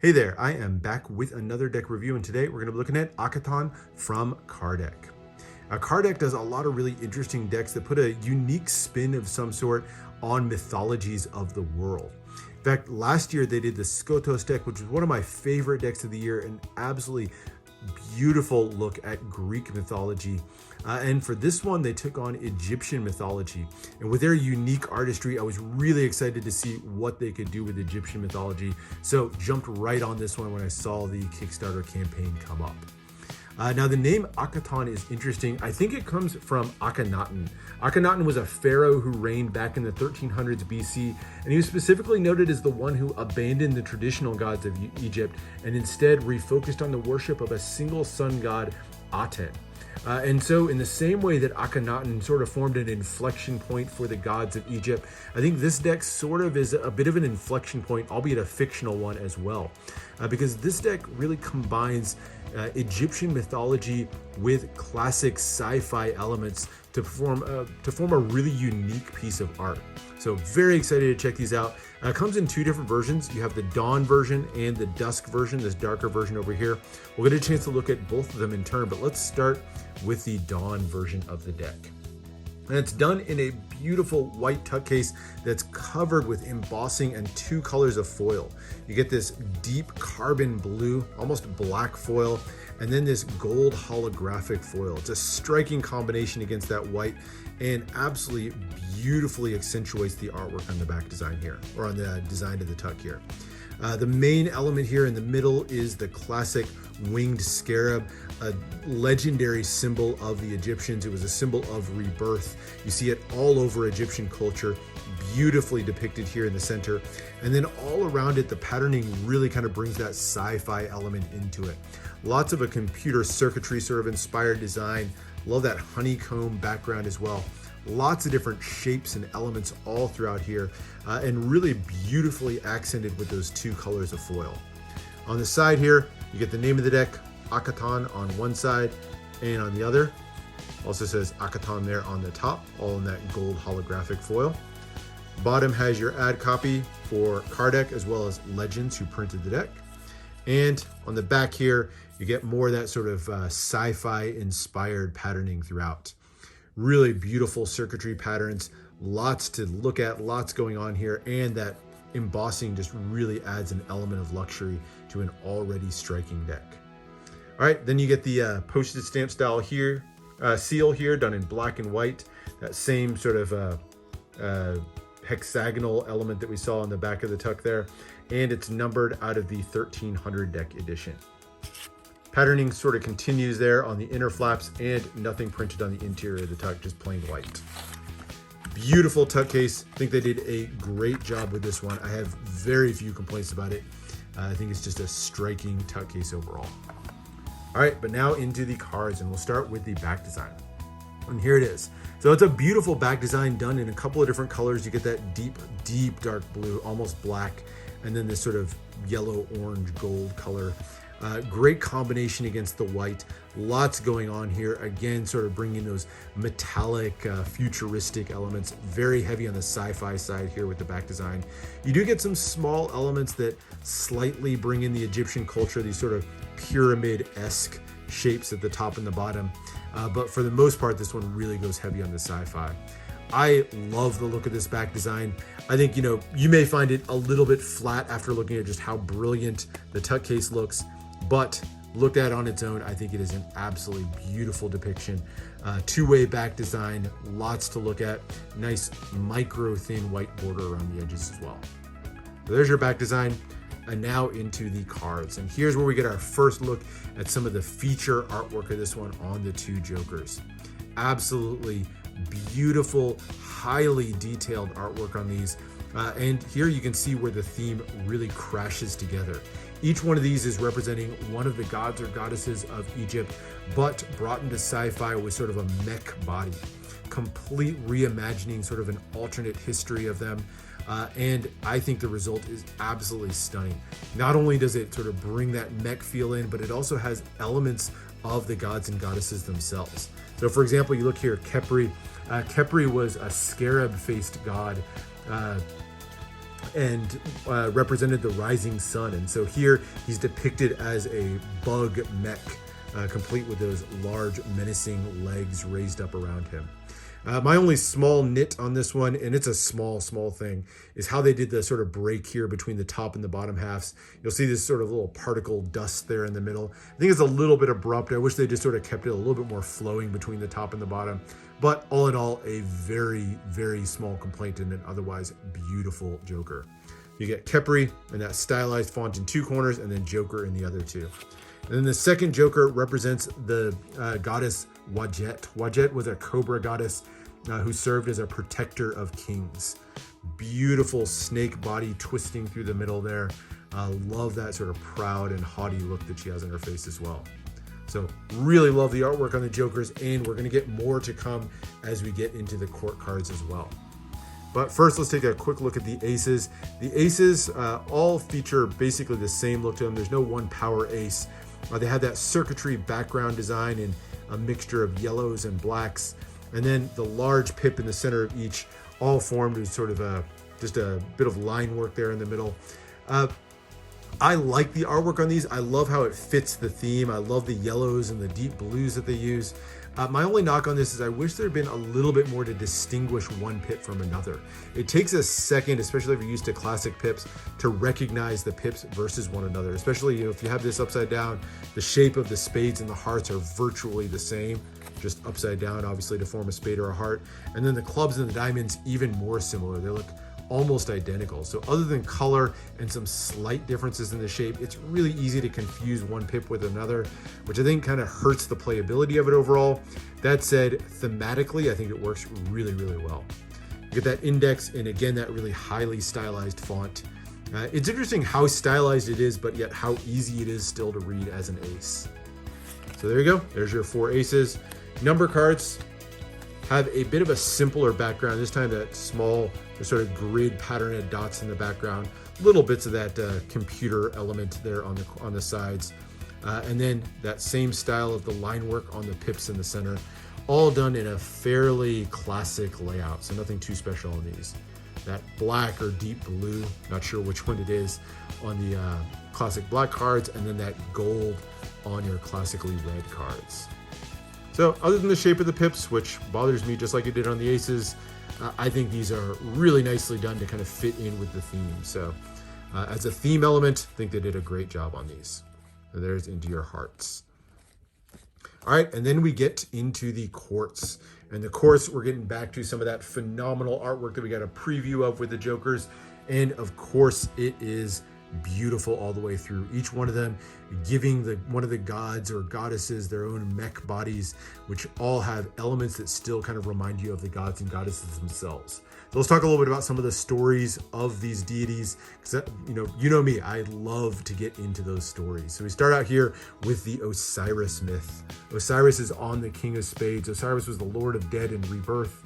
Hey there, I am back with another deck review, and today we're going to be looking at Akheton from Kardeck. Kardeck does a lot of really interesting decks that put a unique spin of some sort on mythologies of the world. In fact, last year they did the Skotos deck, which was one of my favorite decks of the year, an absolutely beautiful look at Greek mythology. And for this one, they took on Egyptian mythology. And with their unique artistry, I was really excited to see what they could do with Egyptian mythology. So jumped right on this one when I saw the Kickstarter campaign come up. Now the name Akheton is interesting. I think it comes from Akhenaten. Akhenaten was a pharaoh who reigned back in the 1300s BC, and he was specifically noted as the one who abandoned the traditional gods of Egypt and instead refocused on the worship of a single sun god, Aten. And so in the same way that Akhenaten sort of formed an inflection point for the gods of Egypt, I think this deck sort of is a bit of an inflection point, albeit a fictional one as well. Because this deck really combines Egyptian mythology with classic sci-fi elements to form a really unique piece of art. So very excited to check these out. It comes in two different versions. You have the Dawn version and the Dusk version, this darker version over here. We'll get a chance to look at both of them in turn, but let's start with the Dawn version of the deck. And it's done in a beautiful white tuck case that's covered with embossing and two colors of foil. You get this deep carbon blue, almost black foil, and then this gold holographic foil. It's a striking combination against that white and absolutely beautifully accentuates the artwork on the back design here, or on the design of the tuck here. The main element here in the middle is the classic winged scarab, a legendary symbol of the Egyptians. It was a symbol of rebirth. You see it all over Egyptian culture, beautifully depicted here in the center. And then all around it, the patterning really kind of brings that sci-fi element into it. Lots of a computer circuitry sort of inspired design. Love that honeycomb background as well. Lots of different shapes and elements all throughout here, and really beautifully accented with those two colors of foil. On the side here, you get the name of the deck, Akheton, on one side, and on the other, also says Akheton there on the top, all in that gold holographic foil. Bottom has your ad copy for Kardeck as well as Legends, who printed the deck. And on the back here, you get more of that sort of sci-fi inspired patterning throughout. Really beautiful circuitry patterns, lots to look at, lots going on here, and that embossing just really adds an element of luxury to an already striking deck. All right, then you get the postage stamp style here, seal here done in black and white, that same sort of hexagonal element that we saw on the back of the tuck there, and it's numbered out of the 1300 deck edition. Patterning sort of continues there on the inner flaps, and nothing printed on the interior of the tuck, just plain white. Beautiful tuck case. I think they did a great job with this one. I have very few complaints about it. I think it's just a striking tuck case overall. All right, but now into the cards, and we'll start with the back design. And here it is. So it's a beautiful back design done in a couple of different colors. You get that deep, deep dark blue, almost black, and then this sort of yellow, orange, gold color. Great combination against the white. Lots going on here. Again, sort of bringing those metallic, futuristic elements. Very heavy on the sci-fi side here with the back design. You do get some small elements that slightly bring in the Egyptian culture, these sort of pyramid-esque shapes at the top and the bottom. But for the most part, this one really goes heavy on the sci-fi. I love the look of this back design. I think, you may find it a little bit flat after looking at just how brilliant the tuck case looks, but looked at on its own, I think it is an absolutely beautiful depiction. Two-way back design, lots to look at. Nice micro thin white border around the edges as well. So there's your back design. And now into the cards. And here's where we get our first look at some of the feature artwork of this one on the two Jokers. Absolutely beautiful, highly detailed artwork on these. And here you can see where the theme really crashes together. Each one of these is representing one of the gods or goddesses of Egypt, but brought into sci-fi with sort of a mech body. Complete reimagining, sort of an alternate history of them. And I think the result is absolutely stunning. Not only does it sort of bring that mech feel in, but it also has elements of the gods and goddesses themselves. So for example, you look here, Khepri. Khepri was a scarab-faced god and represented the rising sun. And so here he's depicted as a bug mech, complete with those large menacing legs raised up around him. My only small nit on this one, and it's a small thing, is how they did the sort of break here between the top and the bottom halves. You'll see this sort of little particle dust there in the middle. I think it's a little bit abrupt. I wish they just sort of kept it a little bit more flowing between the top and the bottom. But all in all, a very small complaint in an otherwise beautiful Joker. You get Khepri and that stylized font in two corners, and then Joker in the other two. And then the second Joker represents the goddess Wadjet. Wadjet was a cobra goddess who served as a protector of kings. Beautiful snake body twisting through the middle there. Love that sort of proud and haughty look that she has on her face as well. So really love the artwork on the Jokers, and we're going to get more to come as we get into the court cards as well. But first, let's take a quick look at the aces. The aces all feature basically the same look to them. There's no one power ace. They have that circuitry background design in a mixture of yellows and blacks. And then the large pip in the center of each, all formed as sort of just a bit of line work there in the middle. I like the artwork on these. I love how it fits the theme. I love the yellows and the deep blues that they use. My only knock on this is I wish there had been a little bit more to distinguish one pip from another. It takes a second, especially if you're used to classic pips, to recognize the pips versus one another. Especially, if you have this upside down, the shape of the spades and the hearts are virtually the same, just upside down, obviously, to form a spade or a heart. And then the clubs and the diamonds, even more similar. They look almost identical. So other than color and some slight differences in the shape, it's really easy to confuse one pip with another, which I think kind of hurts the playability of it overall. That said, thematically, I think it works really well. You get that index, and again, that really highly stylized font. It's interesting how stylized it is, but yet how easy it is still to read as an ace. So there you go. There's your 4 aces. Number cards have a bit of a simpler background. This time that small sort of grid patterned dots in the background, little bits of that computer element there on the sides, and then that same style of the line work on the pips in the center, all done in a fairly classic layout, so nothing too special on these. That black or deep blue, not sure which one it is, on the classic black cards, and then that gold on your classically red cards. So other than the shape of the pips, which bothers me just like it did on the aces, I think these are really nicely done to kind of fit in with the theme. So as a theme element, I think they did a great job on these. So there's into your hearts. All right, and then we get into the courts. And the courts, we're getting back to some of that phenomenal artwork that we got a preview of with the Jokers. And of course, it is beautiful all the way through. Each one of them giving one of the gods or goddesses their own mech bodies, which all have elements that still kind of remind you of the gods and goddesses themselves. So let's talk a little bit about some of the stories of these deities, because you know me, I love to get into those stories. So we start out here with the Osiris myth. Osiris is on the King of Spades. Osiris was the Lord of Dead and Rebirth.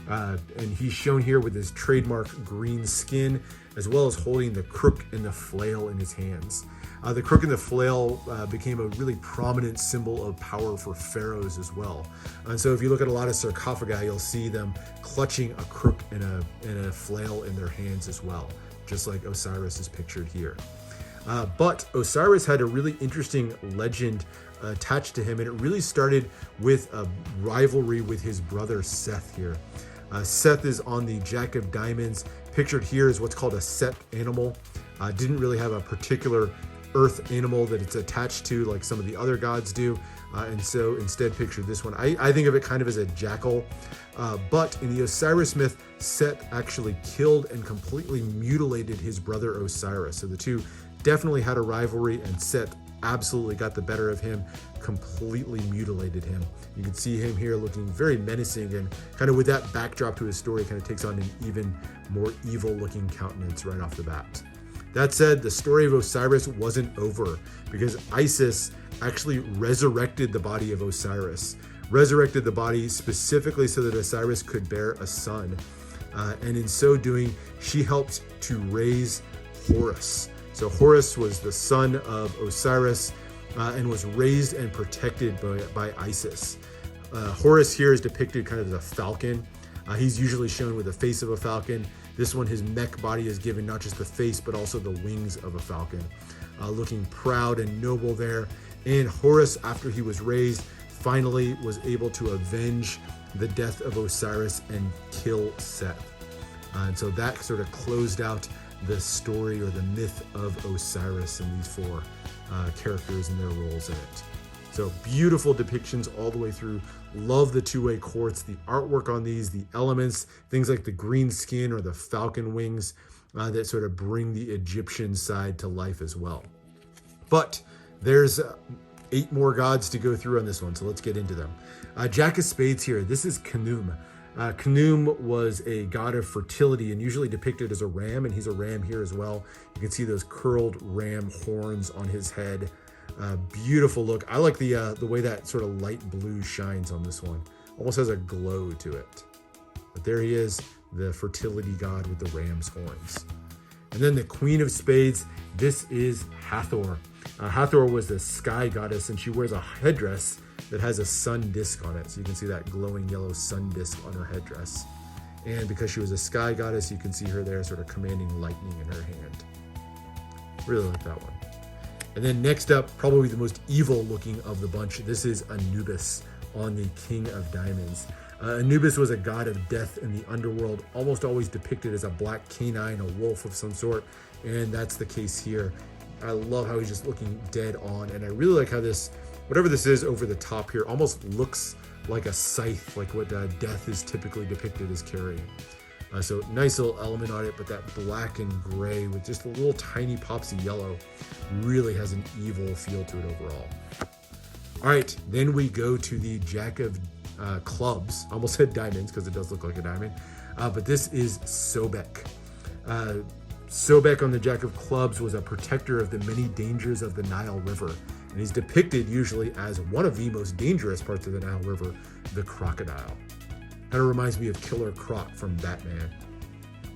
And he's shown here with his trademark green skin, as well as holding the crook and the flail in his hands. The crook and the flail became a really prominent symbol of power for pharaohs as well. And so if you look at a lot of sarcophagi, you'll see them clutching a crook and a flail in their hands as well, just like Osiris is pictured here. But Osiris had a really interesting legend attached to him, and it really started with a rivalry with his brother Seth here. Seth is on the Jack of Diamonds. Pictured here is what's called a Set animal. Didn't really have a particular earth animal that it's attached to like some of the other gods do. And so instead pictured this one. I think of it kind of as a jackal. But in the Osiris myth, Set actually killed and completely mutilated his brother Osiris. So the two definitely had a rivalry, and Set absolutely got the better of him, completely mutilated him. You can see him here looking very menacing, and kind of with that backdrop to his story, kind of takes on an even more evil looking countenance right off the bat. That said, the story of Osiris wasn't over, because Isis actually resurrected the body of Osiris, resurrected the body specifically so that Osiris could bear a son. And in so doing, she helped to raise Horus. So Horus was the son of Osiris and was raised and protected by Isis. Horus here is depicted kind of as a falcon. He's usually shown with the face of a falcon. This one, his mech body is given not just the face, but also the wings of a falcon. Looking proud and noble there. And Horus, after he was raised, finally was able to avenge the death of Osiris and kill Seth. And so that sort of closed out the story or the myth of Osiris and these four characters and their roles in it. So beautiful depictions all the way through. Love the two-way quartz, the artwork on these, the elements, things like the green skin or the falcon wings that sort of bring the Egyptian side to life as well. But there's 8 more gods to go through on this one, so let's get into them. Jack of Spades here. This is Khnum. Khnum was a god of fertility and usually depicted as a ram, and he's a ram here as well. You can see those curled ram horns on his head. Beautiful look. I like the way that sort of light blue shines on this one. Almost has a glow to it. But there he is, the fertility god with the ram's horns. And then the Queen of Spades. This is Hathor. Hathor was the sky goddess, and she wears a headdress that has a sun disk on it. So you can see that glowing yellow sun disk on her headdress. And because she was a sky goddess, you can see her there sort of commanding lightning in her hand. Really like that one. And then next up, probably the most evil looking of the bunch. This is Anubis on the King of Diamonds. Anubis was a god of death in the underworld, almost always depicted as a black canine, a wolf of some sort. And that's the case here. I love how he's just looking dead on. And I really like how this, whatever this is over the top here, almost looks like a scythe, like what death is typically depicted as carrying. So nice little element on it, but that black and gray with just a little tiny pops of yellow really has an evil feel to it overall. All right, then we go to the Jack of Clubs. I almost said diamonds because it does look like a diamond, but this is Sobek. Sobek on the Jack of Clubs was a protector of the many dangers of the Nile River, and he's depicted usually as one of the most dangerous parts of the Nile River, the crocodile. Kind of reminds me of Killer Croc from Batman,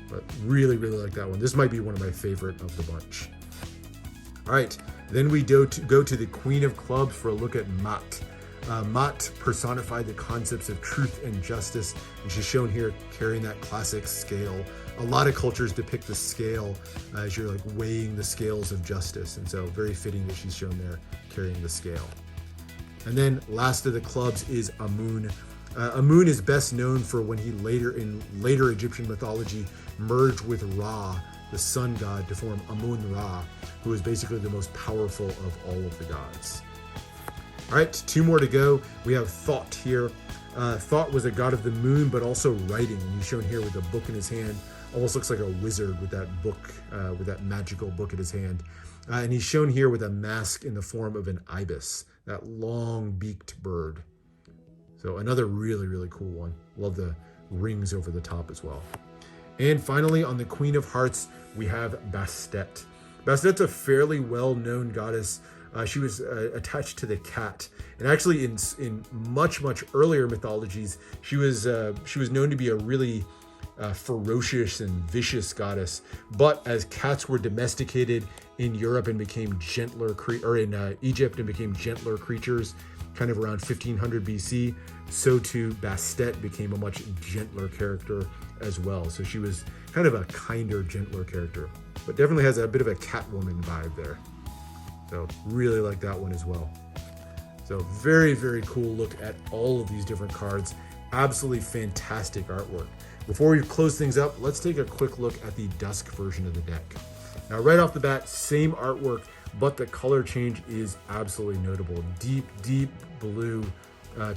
but really, really like that one. This might be one of my favorite of the bunch. All right, then we go to the Queen of Clubs for a look at Mat. Mat personified the concepts of truth and justice, and she's shown here carrying that classic scale. A lot of cultures depict the scale as you're like weighing the scales of justice, and so very fitting that she's shown there carrying the scale. And then last of the clubs is Amun. Amun is best known for when he in later Egyptian mythology merged with Ra, the sun god, to form Amun-Ra, who is basically the most powerful of all of the gods. All right, 2 more to go. We have Thoth here. Thoth was a god of the moon, but also writing, and he's shown here with a book in his hand. Almost looks like a wizard with that book, with that magical book in his hand. And he's shown here with a mask in the form of an ibis, that long-beaked bird. So another really, really cool one. Love the rings over the top as well. And finally, on the Queen of Hearts, we have Bastet. Bastet's a fairly well-known goddess. She was attached to the cat, and actually in much earlier mythologies, she was known to be a really ferocious and vicious goddess. But as cats were domesticated in Europe and became gentler, or in Egypt and became gentler creatures, kind of around 1500 BC, so too Bastet became a much gentler character as well. So she was kind of a kinder, gentler character, but definitely has a bit of a Catwoman vibe there. So really like that one as well. So very, very cool look at all of these different cards. Absolutely fantastic artwork. Before we close things up, let's take a quick look at the Dusk version of the deck. Now, right off the bat, same artwork, but the color change is absolutely notable. Deep, deep blue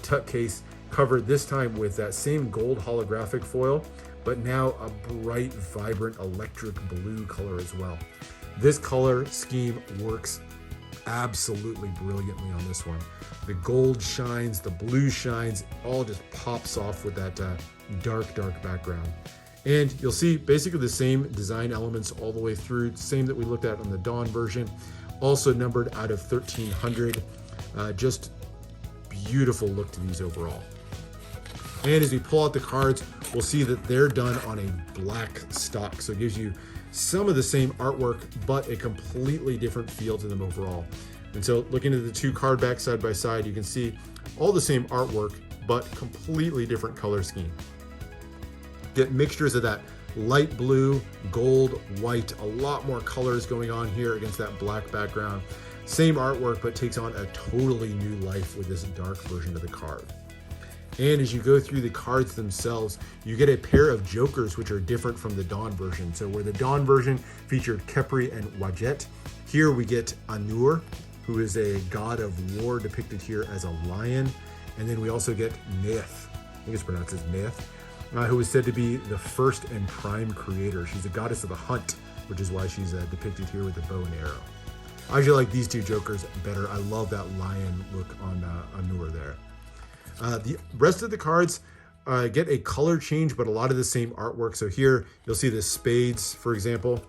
tuck case, covered this time with that same gold holographic foil, but now a bright, vibrant electric blue color as well. This color scheme works absolutely brilliantly on this one. The gold shines, the blue shines, all just pops off with that dark background. And you'll see basically the same design elements all the way through, same that we looked at on the Dawn version, also numbered out of 1300. Just beautiful look to these overall. And as we pull out the cards, we'll see that they're done on a black stock. So it gives you some of the same artwork, but a completely different feel to them overall. And so looking at the 2 card backs side by side, you can see all the same artwork, but completely different color scheme. Get mixtures of that light blue, gold, white, a lot more colors going on here against that black background. Same artwork, but takes on a totally new life with this dark version of the card. And as you go through the cards themselves, you get a pair of jokers which are different from the Dawn version. So where the Dawn version featured Khepri and Wadjet, here we get Anur, who is a god of war depicted here as a lion. And then we also get Neith, I think it's pronounced as Neith, who is said to be the first and prime creator. She's a goddess of the hunt, which is why she's depicted here with a bow and arrow. I actually like these two jokers better. I love that lion look on Anur there. The rest of the cards get a color change, but a lot of the same artwork. So here you'll see the spades, for example,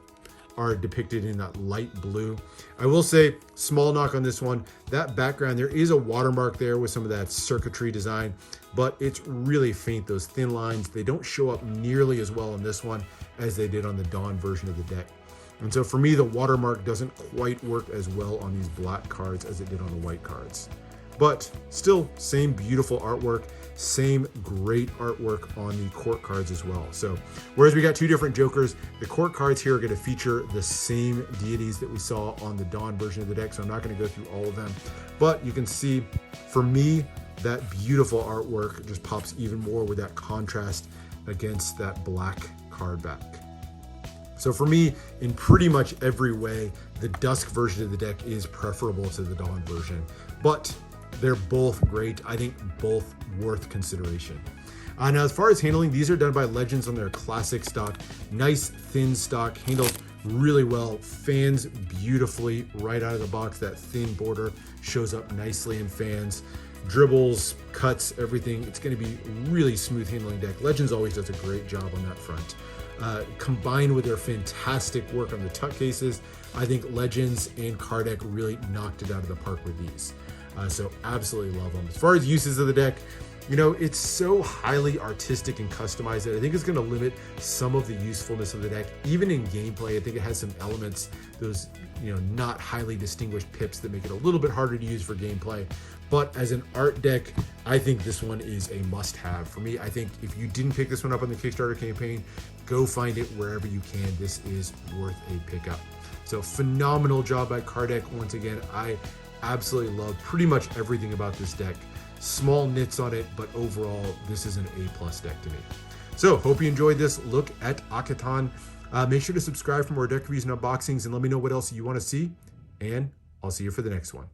are depicted in that light blue. I will say, small knock on this one, that background, there is a watermark there with some of that circuitry design, but it's really faint. Those thin lines, they don't show up nearly as well on this one as they did on the Dawn version of the deck. And so for me, the watermark doesn't quite work as well on these black cards as it did on the white cards. But still, same beautiful artwork, same great artwork on the court cards as well. So whereas we got two different jokers, the court cards here are going to feature the same deities that we saw on the Dawn version of the deck. So I'm not going to go through all of them, but you can see, for me, that beautiful artwork just pops even more with that contrast against that black card back. So for me, in pretty much every way, the Dusk version of the deck is preferable to the Dawn version, but they're both great. I think both worth consideration. Now, as far as handling, these are done by Legends on their classic stock. Nice, thin stock, handles really well, fans beautifully right out of the box. That thin border shows up nicely in fans. Dribbles, cuts, everything. It's going to be really smooth handling deck. Legends always does a great job on that front. Combined with their fantastic work on the tuck cases, I think Legends and Kardeck really knocked it out of the park with these. So absolutely love them. As far as uses of the deck, you know, it's so highly artistic and customized that I think it's going to limit some of the usefulness of the deck. Even in gameplay, I think it has some elements, those, you know, not highly distinguished pips that make it a little bit harder to use for gameplay. But as an art deck, I think this one is a must-have. For me, I think if you didn't pick this one up on the Kickstarter campaign, go find it wherever you can. This is worth a pickup. So phenomenal job by Kardeck. Once again, I absolutely love pretty much everything about this deck. Small nits on it, but overall, this is an A+ deck to me. So hope you enjoyed this look at Akheton. Make sure to subscribe for more deck reviews and unboxings, and let me know what else you want to see, and I'll see you for the next one.